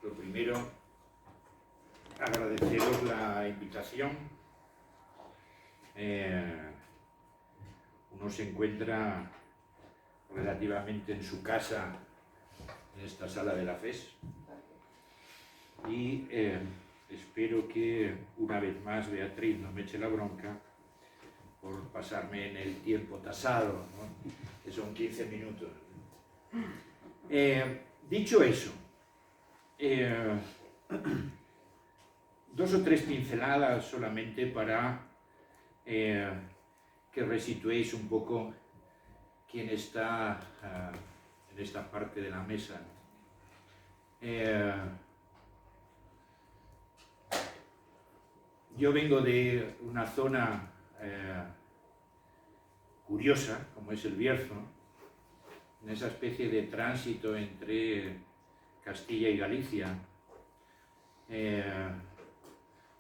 Lo primero, agradeceros la invitación. Uno se encuentra relativamente en su casa, en esta sala de la FES, y espero que una vez más Beatriz no me eche la bronca por pasarme en el tiempo tasado, ¿no? Que son 15 minutos. Dicho eso, dos o tres pinceladas solamente para que resituéis un poco quién está en esta parte de la mesa. Yo vengo de una zona curiosa, como es el Bierzo, en esa especie de tránsito entre Castilla y Galicia,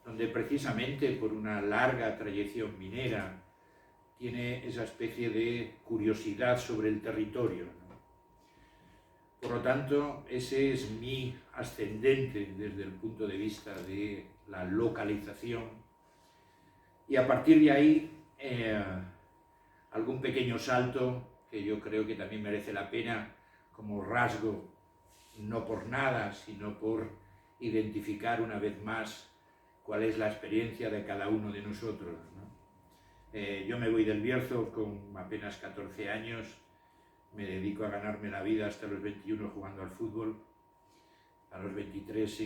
donde precisamente por una larga trayección minera tiene esa especie de curiosidad sobre el territorio, ¿no? Por lo tanto, ese es mi ascendente desde el punto de vista de la localización, y a partir de ahí algún pequeño salto que yo creo que también merece la pena como rasgo, no por nada, sino por identificar una vez más cuál es la experiencia de cada uno de nosotros, ¿no? Yo me voy del Bierzo con apenas 14 años, me dedico a ganarme la vida hasta los 21 jugando al fútbol. A los 23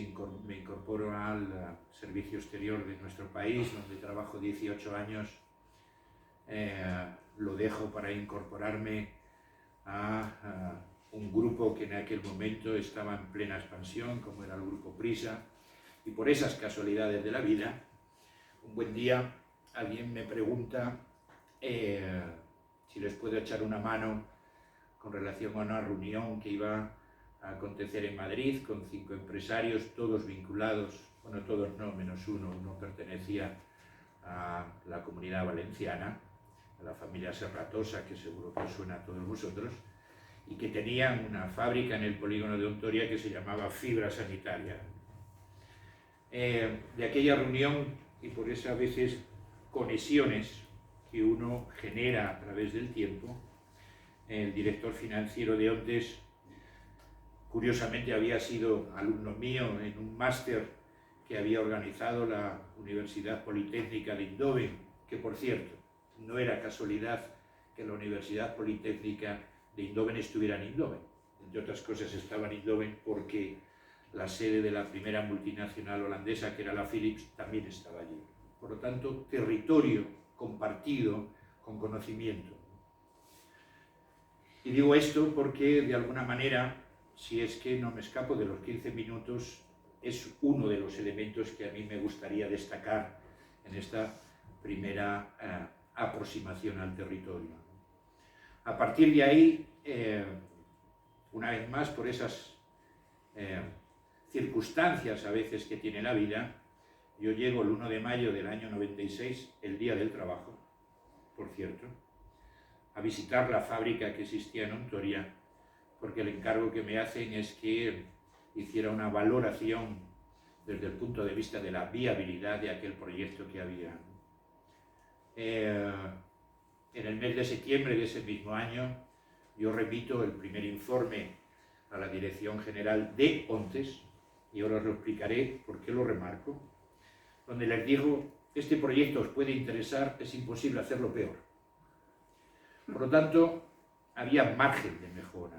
me incorporo al servicio exterior de nuestro país, donde trabajo 18 años. Lo dejo para incorporarme a un grupo que en aquel momento estaba en plena expansión, como era el Grupo Prisa, y por esas casualidades de la vida, un buen día alguien me pregunta si les puedo echar una mano con relación a una reunión que iba a acontecer en Madrid con 5 empresarios, todos vinculados, bueno, todos no, menos uno pertenecía a la Comunidad Valenciana, a la familia Serratosa, que seguro que os suena a todos vosotros, y que tenían una fábrica en el polígono de Ontoria que se llamaba Fibra Sanitaria. De aquella reunión, y por esas a veces conexiones que uno genera a través del tiempo, el director financiero de Ontes, curiosamente había sido alumno mío en un máster que había organizado la Universidad Politécnica de Eindhoven, que por cierto, no era casualidad que la Universidad Politécnica de Eindhoven estuviera en Eindhoven. Entre otras cosas estaba en Eindhoven porque la sede de la primera multinacional holandesa, que era la Philips, también estaba allí. Por lo tanto, territorio compartido con conocimiento. Y digo esto porque, de alguna manera, si es que no me escapo de los 15 minutos, es uno de los elementos que a mí me gustaría destacar en esta primera aproximación al territorio. A partir de ahí, una vez más, por esas circunstancias a veces que tiene la vida, yo llego el 1 de mayo del año 96, el Día del Trabajo, por cierto, a visitar la fábrica que existía en Ontoria, porque el encargo que me hacen es que hiciera una valoración desde el punto de vista de la viabilidad de aquel proyecto que había. En el mes de septiembre de ese mismo año, yo remito el primer informe a la Dirección General de Ontes, y ahora os lo explicaré por qué lo remarco, donde les digo, este proyecto os puede interesar, es imposible hacerlo peor. Por lo tanto, había margen de mejora.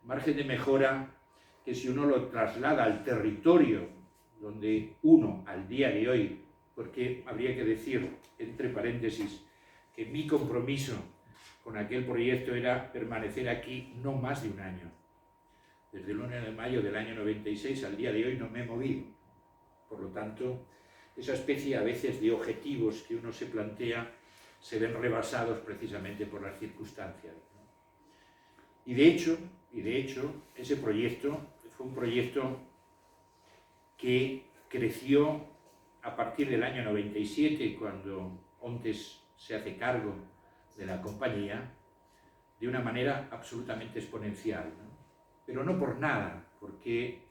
Margen de mejora que si uno lo traslada al territorio donde uno, al día de hoy, porque habría que decir, entre paréntesis, que mi compromiso con aquel proyecto era permanecer aquí no más de un año. Desde el 1 de mayo del año 96 al día de hoy no me he movido. Por lo tanto, esa especie a veces de objetivos que uno se plantea se ven rebasados precisamente por las circunstancias, ¿no? Y de hecho, ese proyecto fue un proyecto que creció a partir del año 97, cuando Ontes se hace cargo de la compañía, de una manera absolutamente exponencial, ¿no? Pero no por nada, porque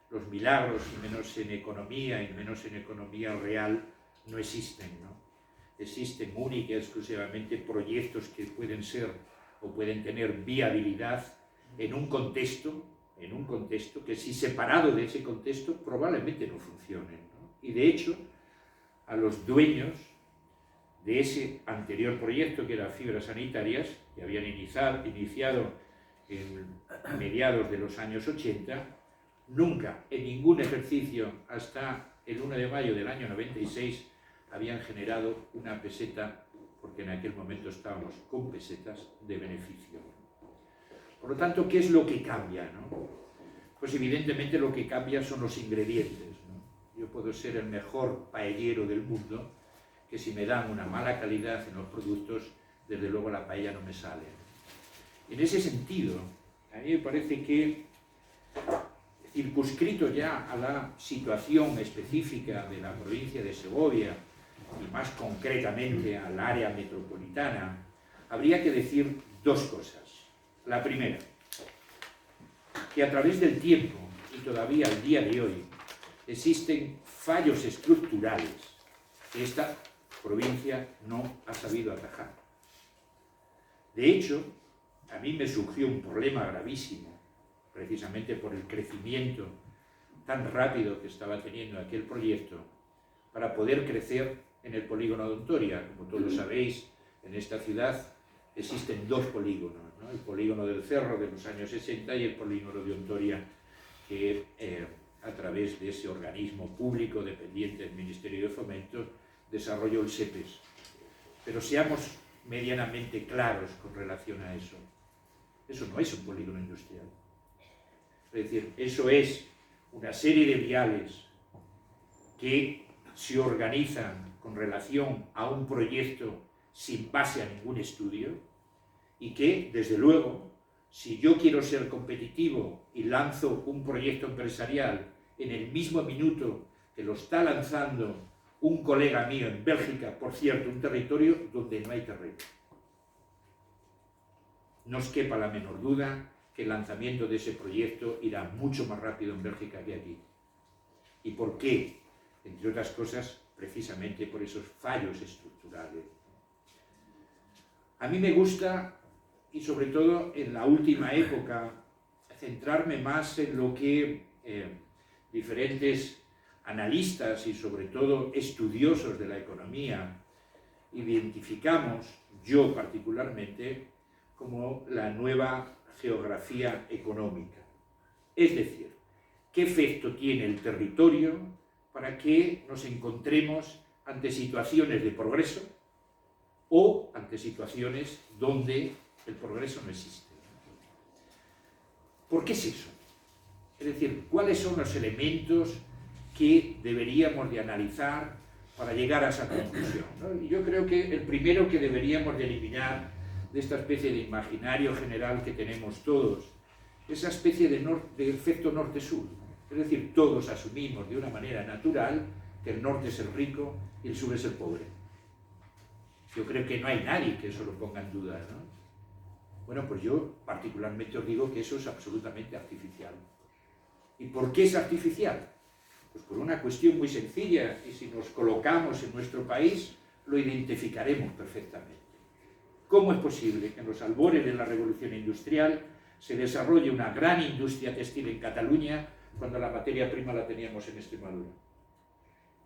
los milagros, y menos en economía, y menos en economía real, no existen, ¿no? Existen única y exclusivamente proyectos que pueden ser o pueden tener viabilidad en un contexto que si separado de ese contexto probablemente no funcionen, ¿no? Y de hecho, a los dueños de ese anterior proyecto, que era Fibras Sanitarias, que habían iniciado en mediados de los años 80, nunca en ningún ejercicio hasta el 1 de mayo del año 96 habían generado una peseta, porque en aquel momento estábamos con pesetas de beneficio. Por lo tanto, ¿qué es lo que cambia, no? Pues evidentemente lo que cambia son los ingredientes, ¿no? Yo puedo ser el mejor paellero del mundo, que si me dan una mala calidad en los productos, desde luego la paella no me sale. En ese sentido, a mí me parece que, circunscrito ya a la situación específica de la provincia de Segovia, y más concretamente al área metropolitana, habría que decir dos cosas. La primera, que a través del tiempo, y todavía al día de hoy, existen fallos estructurales que esta provincia no ha sabido atajar. De hecho, a mí me surgió un problema gravísimo, precisamente por el crecimiento tan rápido que estaba teniendo aquel proyecto, para poder crecer en el polígono de Ontoria. Como todos sabéis, en esta ciudad existen dos polígonos, ¿no? El polígono del Cerro de los años 60 y el polígono de Ontoria, que a través de ese organismo público dependiente del Ministerio de Fomento desarrolló el SEPES. Pero seamos medianamente claros con relación a eso. Eso no es un polígono industrial. Es decir, eso es una serie de viales que se organizan con relación a un proyecto sin base a ningún estudio y que, desde luego, si yo quiero ser competitivo y lanzo un proyecto empresarial en el mismo minuto que lo está lanzando un colega mío en Bélgica, por cierto, un territorio donde no hay terreno, no os quepa la menor duda que el lanzamiento de ese proyecto irá mucho más rápido en Bélgica que aquí. ¿Y por qué? Entre otras cosas, precisamente por esos fallos estructurales. A mí me gusta, y sobre todo en la última época, centrarme más en lo que diferentes analistas y sobre todo estudiosos de la economía identificamos, yo particularmente, como la nueva geografía económica. Es decir, ¿qué efecto tiene el territorio para que nos encontremos ante situaciones de progreso o ante situaciones donde el progreso no existe? ¿Por qué es eso? Es decir, ¿cuáles son los elementos que deberíamos de analizar para llegar a esa conclusión, ¿no? Y yo creo que el primero que deberíamos de eliminar de esta especie de imaginario general que tenemos todos, esa especie de efecto norte-sur. Es decir, todos asumimos de una manera natural que el norte es el rico y el sur es el pobre. Yo creo que no hay nadie que eso lo ponga en duda, ¿no? Bueno, pues yo particularmente os digo que eso es absolutamente artificial. ¿Y por qué es artificial? Pues por una cuestión muy sencilla, y si nos colocamos en nuestro país, lo identificaremos perfectamente. ¿Cómo es posible que en los albores de la revolución industrial se desarrolle una gran industria textil en Cataluña cuando la materia prima la teníamos en Extremadura?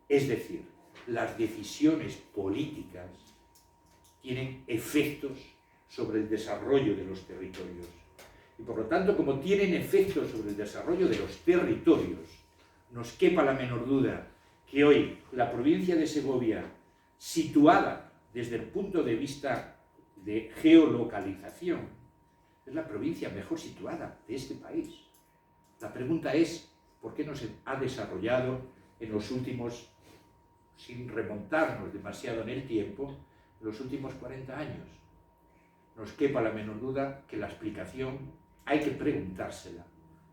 Es decir, las decisiones políticas tienen efectos sobre el desarrollo de los territorios. Y por lo tanto, como tienen efectos sobre el desarrollo de los territorios, nos quepa la menor duda que hoy la provincia de Segovia, situada desde el punto de vista de geolocalización, es la provincia mejor situada de este país. La pregunta es, ¿por qué no se ha desarrollado en los últimos, sin remontarnos demasiado en el tiempo, en los últimos 40 años? Nos quepa la menor duda que la explicación hay que preguntársela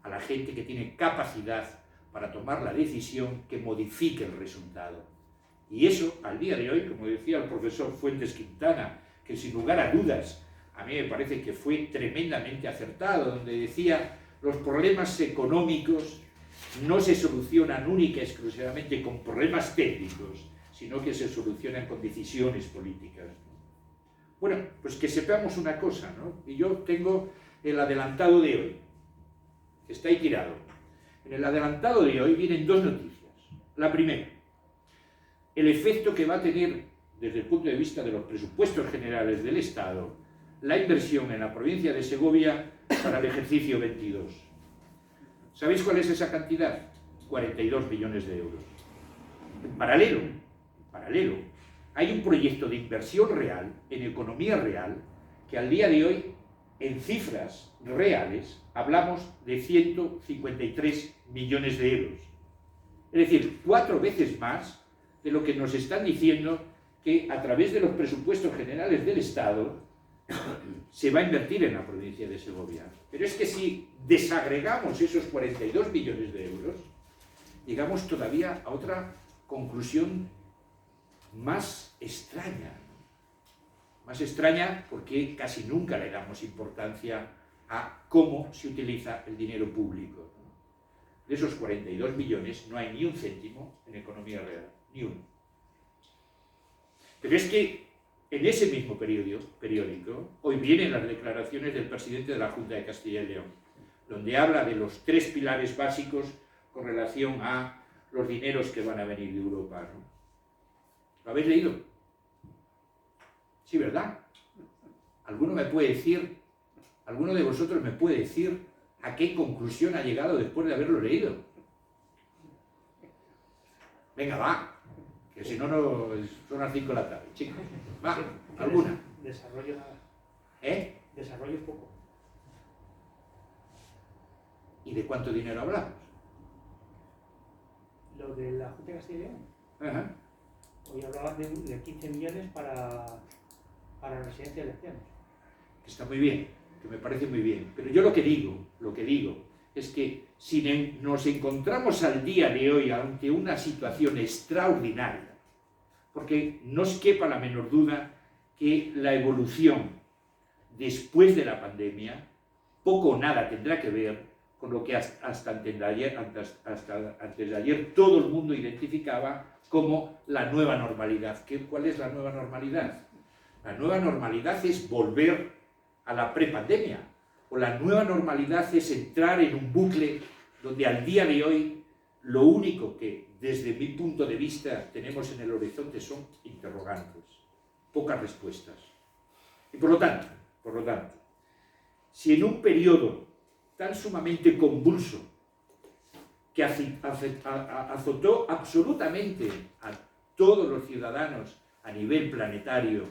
a la gente que tiene capacidad para tomar la decisión que modifique el resultado. Y eso, al día de hoy, como decía el profesor Fuentes Quintana, que sin lugar a dudas, a mí me parece que fue tremendamente acertado, donde decía los problemas económicos no se solucionan única y exclusivamente con problemas técnicos, sino que se solucionan con decisiones políticas. Bueno, pues que sepamos una cosa, ¿no? Y yo tengo el adelantado de hoy, que está ahí tirado. En el adelantado de hoy vienen dos noticias. La primera, el efecto que va a tener, desde el punto de vista de los presupuestos generales del Estado, la inversión en la provincia de Segovia para el ejercicio 22. ¿Sabéis cuál es esa cantidad? 42 millones de euros. En paralelo, hay un proyecto de inversión real, en economía real, que al día de hoy, en cifras reales, hablamos de 153 millones de euros. Es decir, 4 veces más de lo que nos están diciendo que a través de los presupuestos generales del Estado se va a invertir en la provincia de Segovia. Pero es que si desagregamos esos 42 millones de euros, llegamos todavía a otra conclusión más extraña. Más extraña porque casi nunca le damos importancia a cómo se utiliza el dinero público. De esos 42 millones no hay ni un céntimo en economía real, ni uno. Pero es que en ese mismo periódico, hoy vienen las declaraciones del presidente de la Junta de Castilla y León, donde habla de los 3 pilares básicos con relación a los dineros que van a venir de Europa, ¿no? ¿Lo habéis leído? Sí, ¿verdad? ¿Alguno de vosotros me puede decir a qué conclusión ha llegado después de haberlo leído? Venga, va, que si no, son las 5 de la tarde, chicos. Va, ¿alguna? Desarrollo nada. ¿Eh? Desarrollo poco. ¿Y de cuánto dinero hablamos? Lo de la Junta de Castilla y León. Ajá. Hoy hablaban de 15 millones para residencia de ancianos. Está muy bien, que me parece muy bien. Pero yo lo que digo es que si nos encontramos al día de hoy ante una situación extraordinaria, porque no os quepa la menor duda que la evolución después de la pandemia poco o nada tendrá que ver con lo que hasta antes de ayer todo el mundo identificaba como la nueva normalidad. ¿Cuál es la nueva normalidad? La nueva normalidad es volver a la prepandemia, o la nueva normalidad es entrar en un bucle donde al día de hoy lo único que desde mi punto de vista tenemos en el horizonte son interrogantes, pocas respuestas. Y por lo tanto, si en un periodo tan sumamente convulso que azotó absolutamente a todos los ciudadanos a nivel planetario,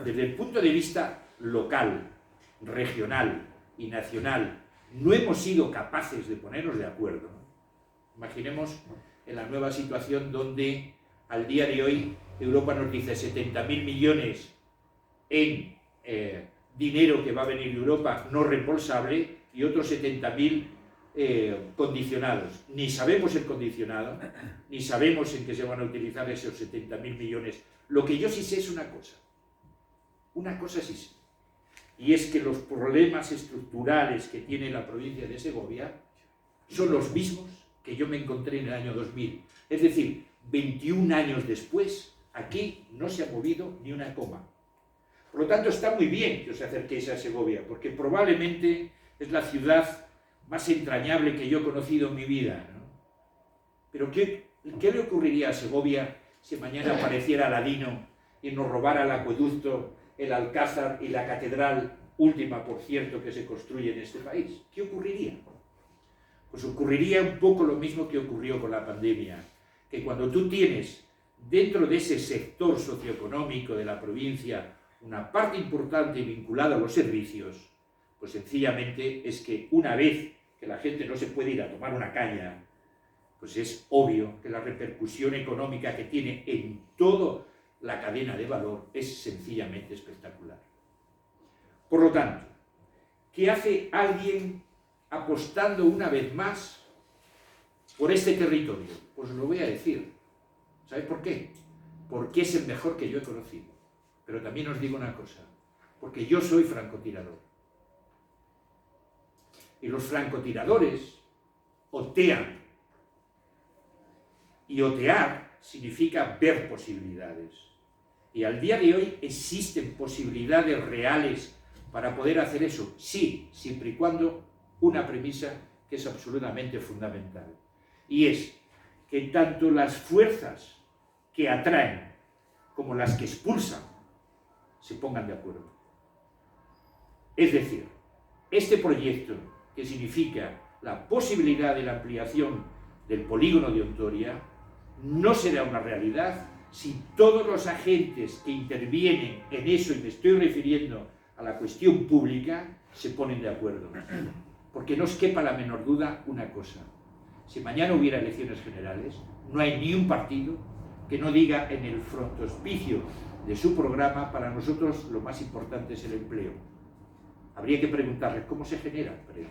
desde el punto de vista local, regional y nacional, no hemos sido capaces de ponernos de acuerdo. Imaginemos en la nueva situación donde al día de hoy Europa nos dice 70.000 millones en dinero que va a venir de Europa no reembolsable y otros 70.000 condicionados. Ni sabemos el condicionado, ni sabemos en qué se van a utilizar esos 70.000 millones. Lo que yo sí sé es una cosa sí sé, y es que los problemas estructurales que tiene la provincia de Segovia son los mismos que yo me encontré en el año 2000. Es decir, 21 años después, aquí no se ha movido ni una coma. Por lo tanto, está muy bien que os acerquéis a Segovia, porque probablemente es la ciudad más entrañable que yo he conocido en mi vida, ¿no? Pero ¿qué le ocurriría a Segovia si mañana apareciera Aladino y nos robara el acueducto, el alcázar y la catedral, última, por cierto, que se construye en este país? ¿Qué ocurriría? Pues ocurriría un poco lo mismo que ocurrió con la pandemia, que cuando tú tienes dentro de ese sector socioeconómico de la provincia una parte importante vinculada a los servicios, pues sencillamente es que una vez que la gente no se puede ir a tomar una caña, pues es obvio que la repercusión económica que tiene en toda la cadena de valor es sencillamente espectacular. Por lo tanto, ¿qué hace alguien apostando una vez más por este territorio? Pues lo voy a decir. ¿Sabes por qué? Porque es el mejor que yo he conocido. Pero también os digo una cosa, porque yo soy francotirador. Y los francotiradores otean Y otear significa ver posibilidades. Y al día de hoy existen posibilidades reales para poder hacer eso. Sí, siempre y cuando una premisa que es absolutamente fundamental. Y es que tanto las fuerzas que atraen como las que expulsan se pongan de acuerdo. Es decir, este proyecto que significa la posibilidad de la ampliación del polígono de Ontoria no será una realidad si todos los agentes que intervienen en eso, y me estoy refiriendo a la cuestión pública, se ponen de acuerdo. Porque no os quepa la menor duda una cosa: si mañana hubiera elecciones generales, no hay ni un partido que no diga en el frontispicio de su programa: para nosotros lo más importante es el empleo. Habría que preguntarles cómo se genera el empleo.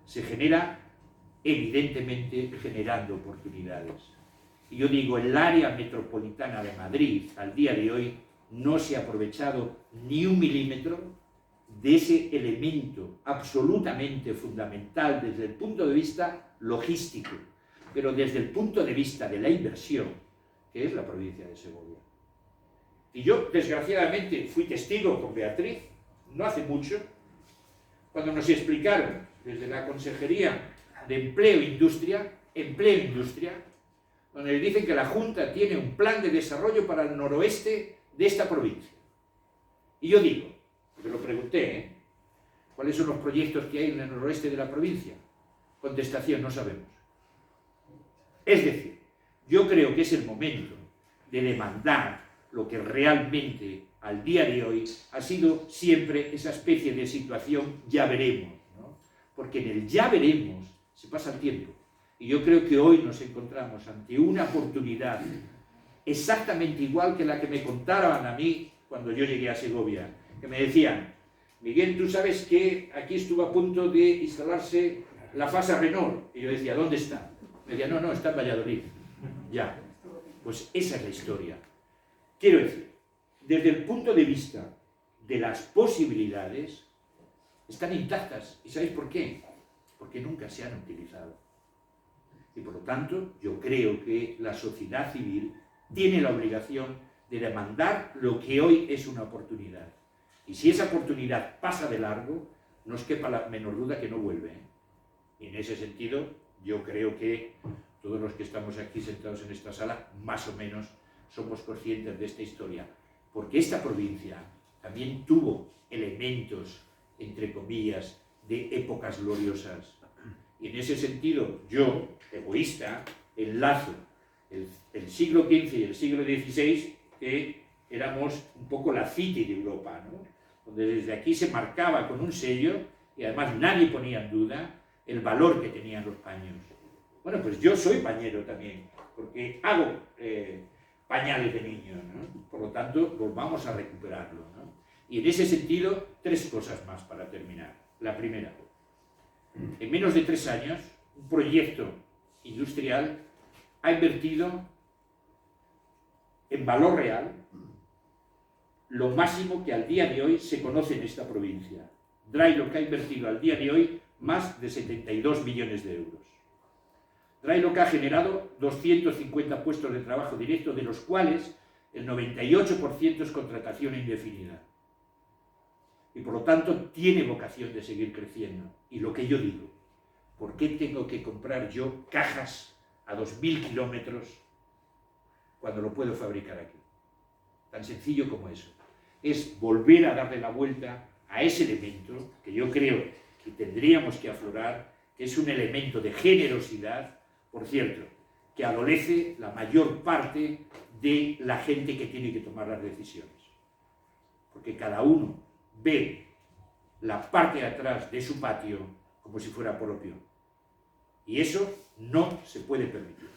Se genera, evidentemente, generando oportunidades. Y yo digo, el área metropolitana de Madrid, al día de hoy, no se ha aprovechado ni un milímetro de ese elemento absolutamente fundamental desde el punto de vista logístico, pero desde el punto de vista de la inversión, que es la provincia de Segovia. Y yo, desgraciadamente, fui testigo con Beatriz, no hace mucho, cuando nos explicaron desde la Consejería de Empleo e Industria, donde les dicen que la Junta tiene un plan de desarrollo para el noroeste de esta provincia. Y yo digo, porque lo pregunté, ¿cuáles son los proyectos que hay en el noroeste de la provincia? Contestación: no sabemos. Es decir, yo creo que es el momento de demandar lo que realmente al día de hoy ha sido siempre esa especie de situación ya veremos, ¿no? Porque en el ya veremos se pasa el tiempo. Y yo creo que hoy nos encontramos ante una oportunidad exactamente igual que la que me contaban a mí cuando yo llegué a Segovia, que me decían: Miguel, tú sabes que aquí estuvo a punto de instalarse la Fasa Renault. Y yo decía: ¿dónde está? Me decían: no, está en Valladolid. Ya, pues esa es la historia. Quiero decir, desde el punto de vista de las posibilidades, están intactas. ¿Y sabéis por qué? Porque nunca se han utilizado. Y por lo tanto, yo creo que la sociedad civil tiene la obligación de demandar lo que hoy es una oportunidad. Y si esa oportunidad pasa de largo, no os quepa la menor duda que no vuelve. Y en ese sentido, yo creo que todos los que estamos aquí sentados en esta sala, más o menos, somos conscientes de esta historia. Porque esta provincia también tuvo elementos, entre comillas, de épocas gloriosas. Y en ese sentido, yo, egoísta, enlazo el siglo XV y el siglo XVI, que éramos un poco la City de Europa, ¿no? Donde desde aquí se marcaba con un sello, y además nadie ponía en duda el valor que tenían los paños. Bueno, pues yo soy pañero también, porque hago pañales de niños, ¿no? Por lo tanto, volvamos a recuperarlo, ¿no? Y en ese sentido, tres cosas más para terminar. La primera: en menos de 3 años, un proyecto industrial ha invertido en valor real lo máximo que al día de hoy se conoce en esta provincia. Drylock ha invertido al día de hoy más de 72 millones de euros. Drylock ha generado 250 puestos de trabajo directo, de los cuales el 98% es contratación indefinida. Y por lo tanto tiene vocación de seguir creciendo. Y lo que yo digo, ¿por qué tengo que comprar yo cajas a 2.000 kilómetros cuando lo puedo fabricar aquí? Tan sencillo como eso. Es volver a darle la vuelta a ese elemento que yo creo que tendríamos que aflorar, que es un elemento de generosidad, por cierto, que adolece la mayor parte de la gente que tiene que tomar las decisiones. Porque cada uno ve la parte de atrás de su patio como si fuera propio. Y eso no se puede permitir.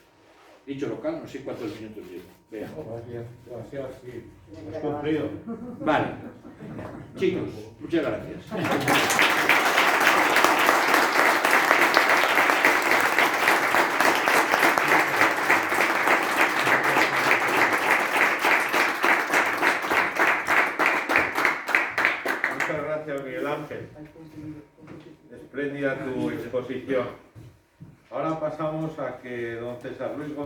Dicho local, no sé cuántos minutos llevo. Veamos. Gracias, sí. Has cumplido. Vale. Chicos, muchas gracias. Muchas gracias, Miguel Ángel. Espléndida tu exposición. Ahora pasamos a que don César Luis Gómez